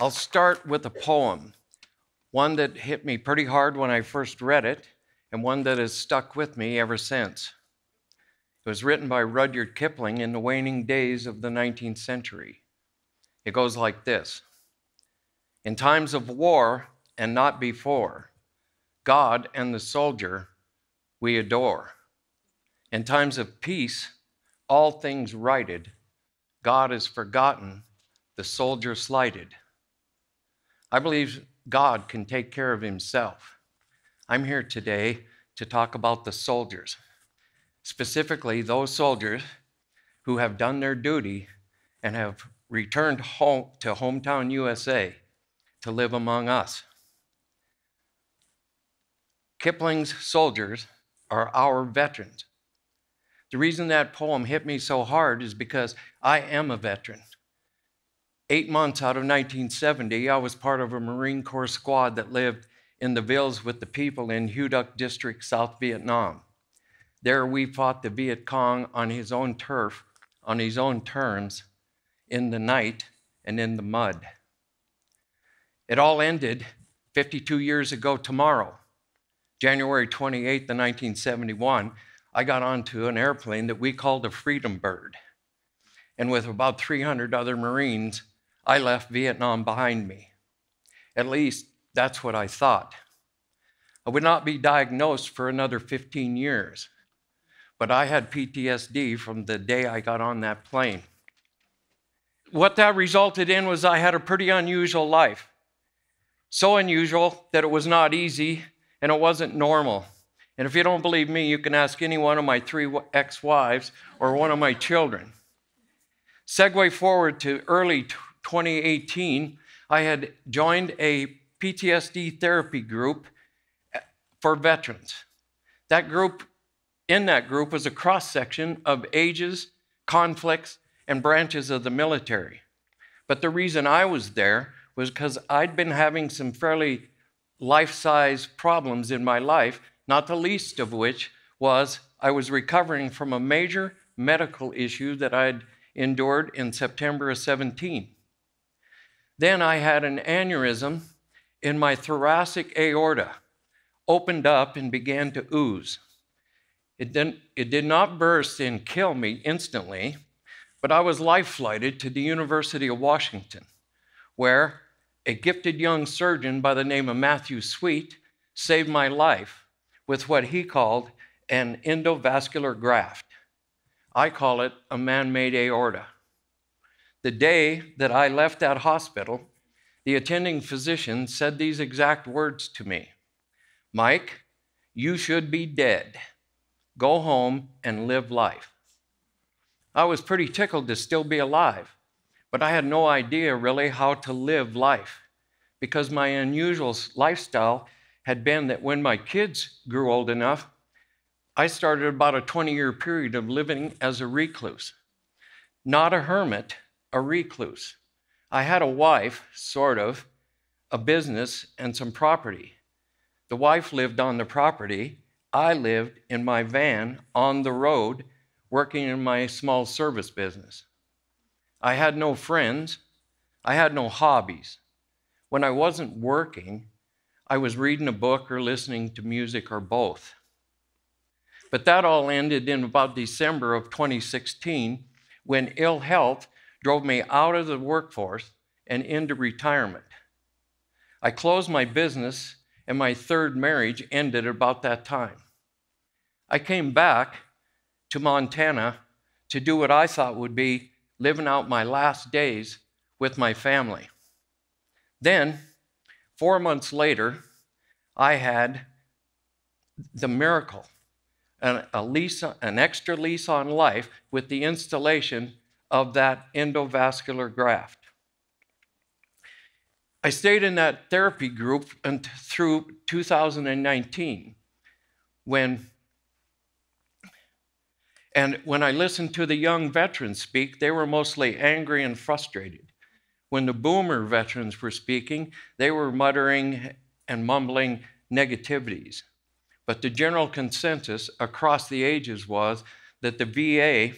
I'll start with a poem, one that hit me pretty hard when I first read it, and one that has stuck with me ever since. It was written by Rudyard Kipling in the waning days of the 19th century. It goes like this: in times of war and not before, God and the soldier we adore. In times of peace, all things righted, God is forgotten, the soldier slighted. I believe God can take care of himself. I'm here today to talk about the soldiers, specifically those soldiers who have done their duty and have returned home to hometown USA to live among us. Kipling's soldiers are our veterans. The reason that poem hit me so hard is because I am a veteran. 8 months out of 1970, I was part of a Marine Corps squad that lived in the villas with the people in Hue Duc District, South Vietnam. There we fought the Viet Cong on his own turf, on his own terms, in the night and in the mud. It all ended 52 years ago tomorrow. January 28th, 1971, I got onto an airplane that we called a Freedom Bird. And with about 300 other Marines, I left Vietnam behind me. At least that's what I thought. I would not be diagnosed for another 15 years, but I had PTSD from the day I got on that plane. What that resulted in was I had a pretty unusual life. So unusual that it was not easy and it wasn't normal. And if you don't believe me, you can ask any one of my 3 ex-wives or one of my children. Segue forward to early 2018, I had joined a PTSD therapy group for veterans. In that group was a cross-section of ages, conflicts, and branches of the military. But the reason I was there was because I'd been having some fairly life-size problems in my life, not the least of which was I was recovering from a major medical issue that I'd endured in September of 17. Then I had an aneurysm in my thoracic aorta, opened up and began to ooze. It did not burst and kill me instantly, but I was life-flighted to the University of Washington, where a gifted young surgeon by the name of Matthew Sweet saved my life with what he called an endovascular graft. I call it a man-made aorta. The day that I left that hospital, the attending physician said these exact words to me: "Mike, you should be dead. Go home and live life." I was pretty tickled to still be alive, but I had no idea really how to live life because my unusual lifestyle had been that when my kids grew old enough, I started about a 20-year period of living as a recluse. Not a hermit, a recluse. I had a wife, sort of, a business, and some property. The wife lived on the property. I lived in my van on the road, working in my small service business. I had no friends. I had no hobbies. When I wasn't working, I was reading a book or listening to music or both. But that all ended in about December of 2016 when ill health drove me out of the workforce and into retirement. I closed my business and my third marriage ended about that time. I came back to Montana to do what I thought would be living out my last days with my family. Then, 4 months later, I had the miracle, an extra lease on life with the installation of that endovascular graft. I stayed in that therapy group through 2019 when I listened to the young veterans speak, they were mostly angry and frustrated. When the boomer veterans were speaking, they were muttering and mumbling negativities. But the general consensus across the ages was that the VA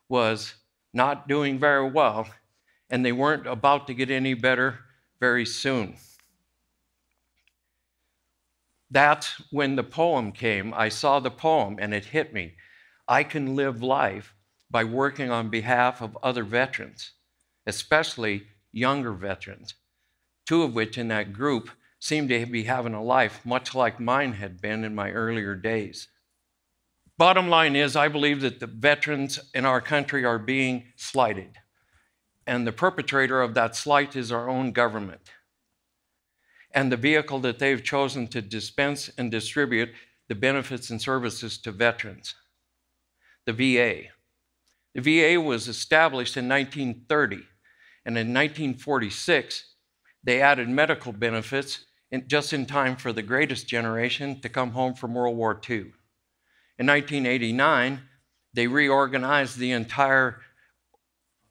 was not doing very well, and they weren't about to get any better very soon. That's when the poem came. I saw the poem and it hit me. I can live life by working on behalf of other veterans, especially younger veterans, two of which in that group seem to be having a life much like mine had been in my earlier days. Bottom line is, I believe that the veterans in our country are being slighted, and the perpetrator of that slight is our own government and the vehicle that they've chosen to dispense and distribute the benefits and services to veterans, the VA. The VA was established in 1930, and in 1946, they added medical benefits just in time for the greatest generation to come home from World War II. In 1989, they reorganized the entire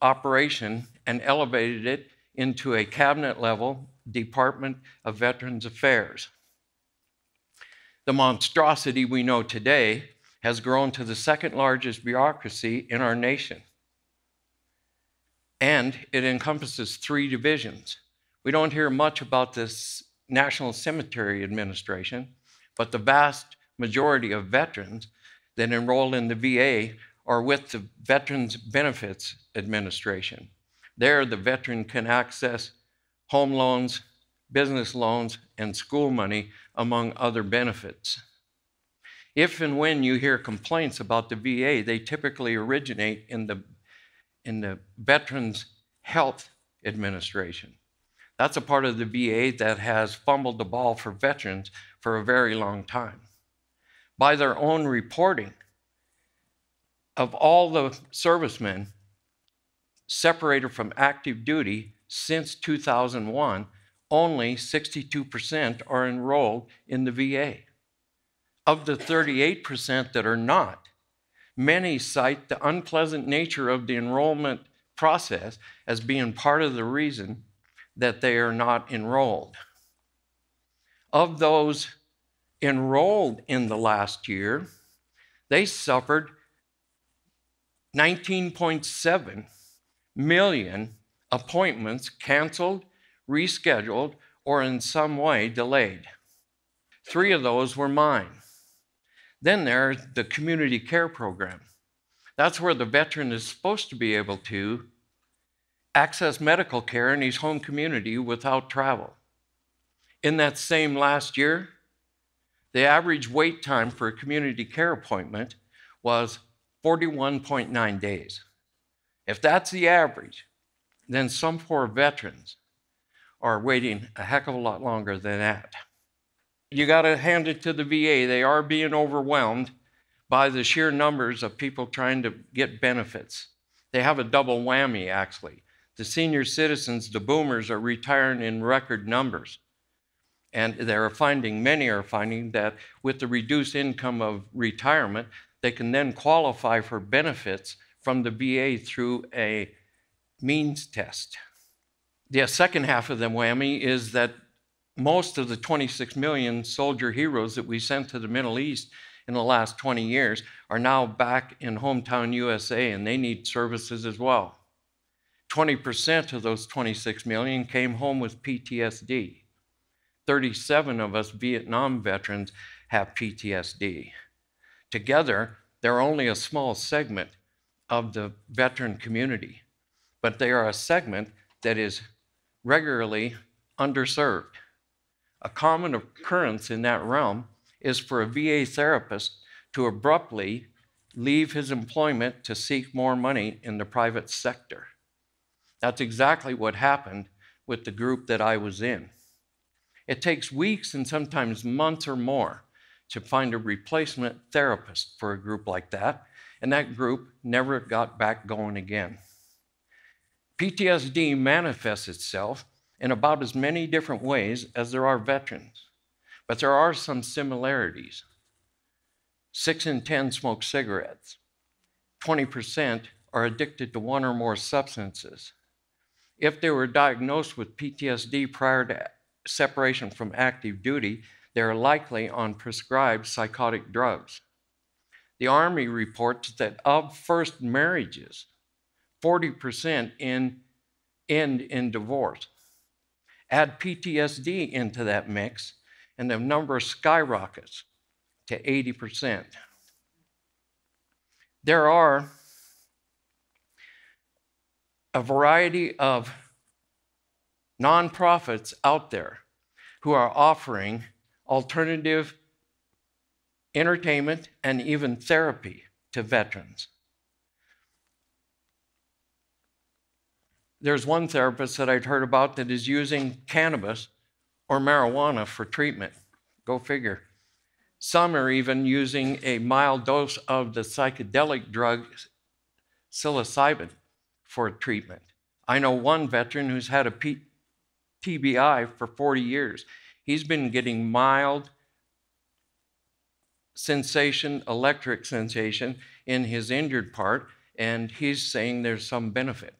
operation and elevated it into a cabinet-level Department of Veterans Affairs. The monstrosity we know today has grown to the second largest bureaucracy in our nation. And it encompasses 3 divisions. We don't hear much about this National Cemetery Administration, but the vast majority of veterans that enroll in the VA are with the Veterans Benefits Administration. There, the veteran can access home loans, business loans, and school money, among other benefits. If and when you hear complaints about the VA, they typically originate in the Veterans Health Administration. That's a part of the VA that has fumbled the ball for veterans for a very long time. By their own reporting, of all the servicemen separated from active duty since 2001, only 62% are enrolled in the VA. Of the 38% that are not, many cite the unpleasant nature of the enrollment process as being part of the reason that they are not enrolled. Of those enrolled in the last year, they suffered 19.7 million appointments canceled, rescheduled, or in some way delayed. 3 of those were mine. Then there's the community care program. That's where the veteran is supposed to be able to access medical care in his home community without travel. In that same last year, the average wait time for a community care appointment was 41.9 days. If that's the average, then some poor veterans are waiting a heck of a lot longer than that. You got to hand it to the VA. They are being overwhelmed by the sheer numbers of people trying to get benefits. They have a double whammy, actually. The senior citizens, the boomers, are retiring in record numbers. And many are finding that with the reduced income of retirement, they can then qualify for benefits from the VA through a means test. The second half of the whammy is that most of the 26 million soldier heroes that we sent to the Middle East in the last 20 years are now back in hometown USA, and they need services as well. 20% of those 26 million came home with PTSD. 37 of us Vietnam veterans have PTSD. Together, they're only a small segment of the veteran community, but they are a segment that is regularly underserved. A common occurrence in that realm is for a VA therapist to abruptly leave his employment to seek more money in the private sector. That's exactly what happened with the group that I was in. It takes weeks and sometimes months or more to find a replacement therapist for a group like that, and that group never got back going again. PTSD manifests itself in about as many different ways as there are veterans, but there are some similarities. 6 in 10 smoke cigarettes. 20% are addicted to 1 or more substances. If they were diagnosed with PTSD prior to separation from active duty, they are likely on prescribed psychotic drugs. The Army reports that of first marriages, 40% end in divorce. Add PTSD into that mix, and the number skyrockets to 80%. There are a variety of nonprofits out there who are offering alternative entertainment and even therapy to veterans. There's one therapist that I'd heard about that is using cannabis or marijuana for treatment. Go figure. Some are even using a mild dose of the psychedelic drug psilocybin for treatment. I know one veteran who's had a TBI for 40 years. He's been getting mild sensation, electric sensation in his injured part, and he's saying there's some benefit.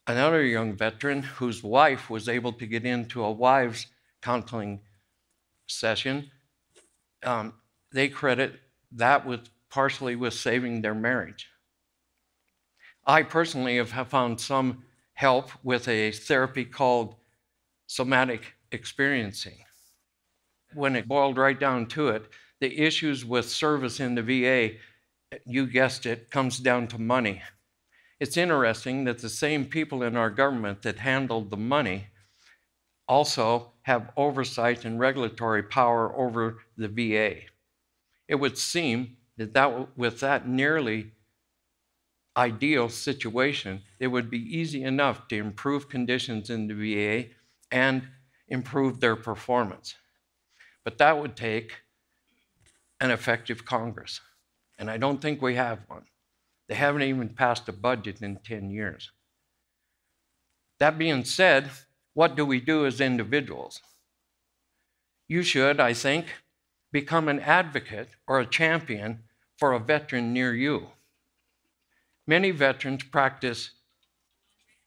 Another young veteran whose wife was able to get into a wives counseling session, they credit that with partially with saving their marriage. I personally have found some help with a therapy called somatic experiencing. When it boiled right down to it, the issues with service in the VA, you guessed it, comes down to money. It's interesting that the same people in our government that handled the money also have oversight and regulatory power over the VA. It would seem that with that nearly ideal situation, it would be easy enough to improve conditions in the VA and improve their performance. But that would take an effective Congress, and I don't think we have one. They haven't even passed a budget in 10 years. That being said, what do we do as individuals? You should, I think, become an advocate or a champion for a veteran near you. Many veterans practice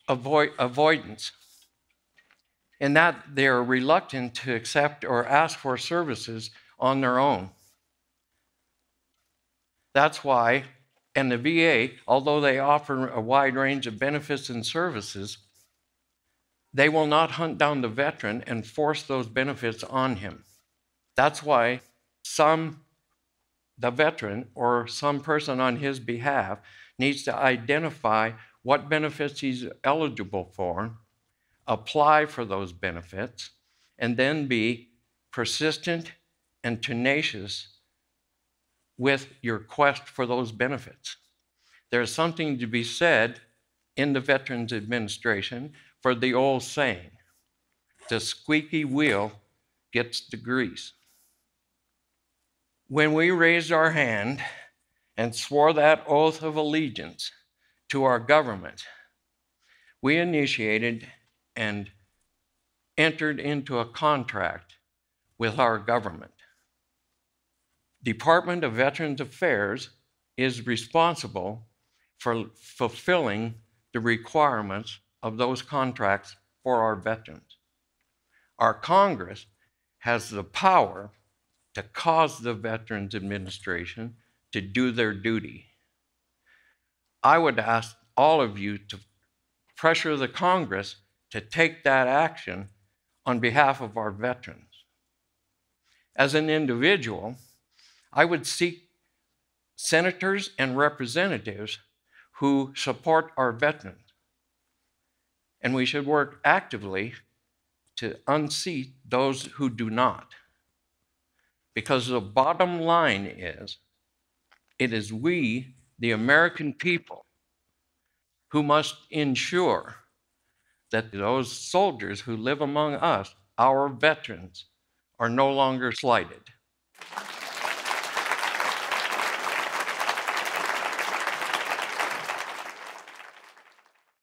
avoidance, in that they are reluctant to accept or ask for services on their own. That's why, and the VA, although they offer a wide range of benefits and services, they will not hunt down the veteran and force those benefits on him. That's why the veteran or some person on his behalf needs to identify what benefits he's eligible for, apply for those benefits, and then be persistent and tenacious with your quest for those benefits. There's something to be said in the Veterans Administration for the old saying, the squeaky wheel gets the grease. When we raised our hand and swore that oath of allegiance to our government, we initiated and entered into a contract with our government. Department of Veterans Affairs is responsible for fulfilling the requirements of those contracts for our veterans. Our Congress has the power to cause the Veterans Administration to do their duty. I would ask all of you to pressure the Congress to take that action on behalf of our veterans. As an individual, I would seek senators and representatives who support our veterans. And we should work actively to unseat those who do not. Because the bottom line is, it is we, the American people, who must ensure that those soldiers who live among us, our veterans, are no longer slighted.